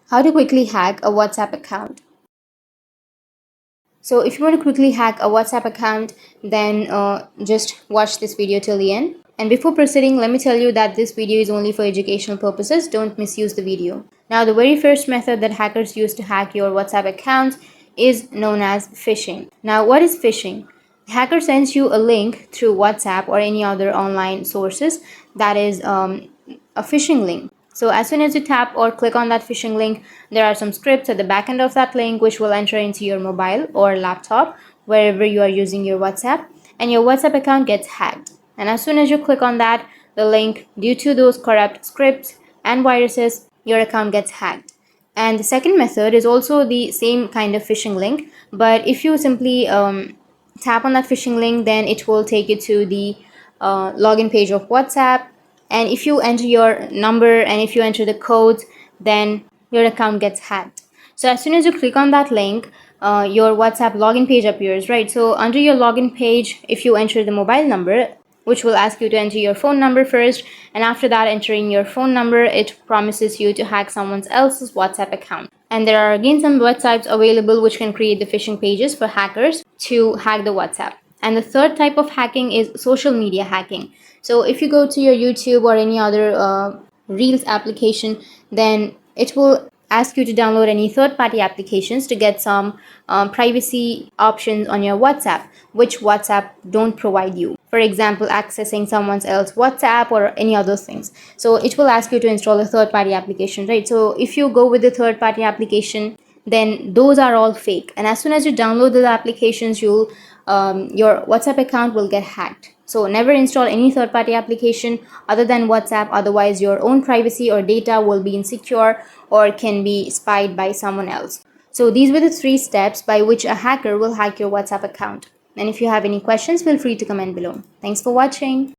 How to quickly hack a WhatsApp account. So if you want to quickly hack a WhatsApp account, then just watch this video till the end. And before proceeding, let me tell you that this video is only for educational purposes. Don't misuse the video. Now, the very first method that hackers use to hack your WhatsApp account is known as phishing. Now, what is phishing? The hacker sends you a link through WhatsApp or any other online sources that is a phishing link. So as soon as you tap or click on that phishing link, there are some scripts at the back end of that link which will enter into your mobile or laptop, wherever you are using your WhatsApp, and your WhatsApp account gets hacked. And as soon as you click on that, the link, due to those corrupt scripts and viruses, your account gets hacked. And the second method is also the same kind of phishing link, but if you simply tap on that phishing link, then it will take you to the login page of WhatsApp. And if you enter your number and if you enter the codes, then your account gets hacked. So as soon as you click on that link, your WhatsApp login page appears, right? So under your login page, if you enter the mobile number, which will ask you to enter your phone number first, and after that, entering your phone number, it promises you to hack someone else's WhatsApp account. And there are again some websites available which can create the phishing pages for hackers to hack the WhatsApp. And the third type of hacking is social media hacking. So if you go to your YouTube or any other Reels application, then it will ask you to download any third-party applications to get some privacy options on your WhatsApp, which WhatsApp don't provide you. For example, accessing someone else's WhatsApp or any other things. So it will ask you to install a third-party application, right? So if you go with the third-party application, then those are all fake. And as soon as you download the applications, your WhatsApp account will get hacked. So never install any third-party application other than WhatsApp, otherwise your own privacy or data will be insecure or can be spied by someone else. So these were the 3 steps by which a hacker will hack your WhatsApp account. And if you have any questions, feel free to comment below. Thanks for watching.